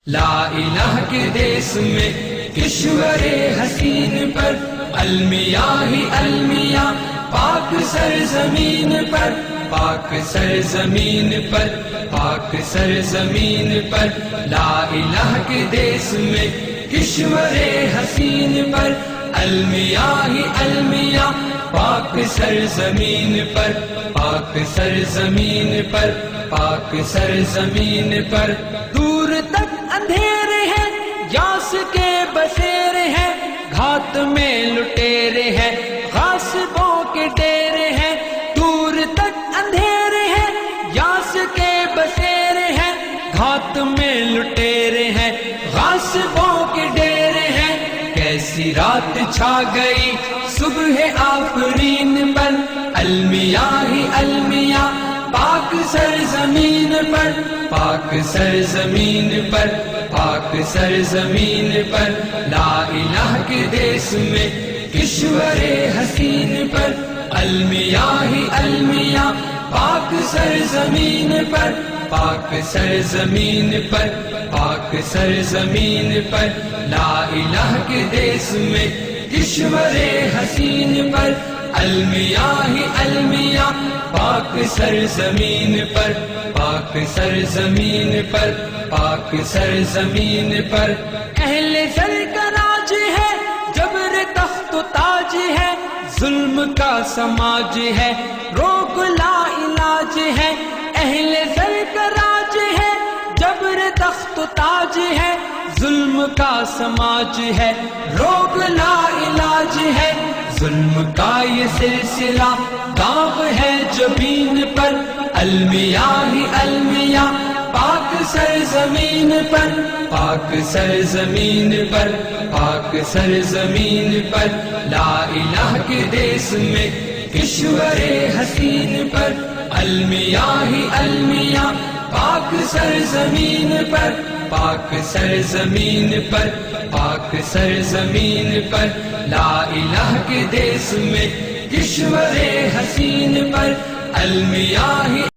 لا الہ کے دیس میں کشور حسین پر المیاں ہی المیاں پاک سرزمین پر پاک سرزمین پر پاک سرزمین پر لا الہ کے دیس میں کشور حسین پر المیاں ہی المیاں پاک سرزمین پر پاک سرزمین پر پاک سرزمین پر دور تک اندھیرے ہیں یاس کے بسیرے ہیں گھات میں لٹیرے ہیں غاصبوں کے ڈیرے ہیں دور تک اندھیرے ہیں یاس کے بسیرے ہیں گھات میں لٹیرے ہیں غاصبوں کے ڈیرے ہیں کیسی رات چھا گئی صبح آفرین پر المیاں ہی المیاں پاک سرزمین پر پاک سرزمین پر پاک سرزمین پر لا الہ کے دیس میں کشور حسین پر المیاں ہی المیاں پاک سرزمین پر پاک سرزمین پر پاک سرزمین پر لا الہ کے دیس میں کشور حسین پر المیاں ہی المیاں پاک سرزمین پر پاک سرزمین پر پاک سرزمین پر اہل زر کا راج ہے جبر تخت و تاج ہے ظلم کا سماج ہے روک لا علاج ہے اہل زر کا راج ہے جبر تخت و تاج ہے ظلم کا سماج ہے روک لا علاج ہے ظلم کا یہ سلسلہ داغ ہے جبین پر المیاں ہی المیاں پاک سرزمین پر پاک سرزمین پر پاک سرزمین پر لا الہ کے دیس میں کشور حسین پر المیاں ہی المیاں پاک سرزمین پر پاک سرزمین پر پاک سرزمین پر لا الہ کے دیس میں کشور حسین پر المیاں ہی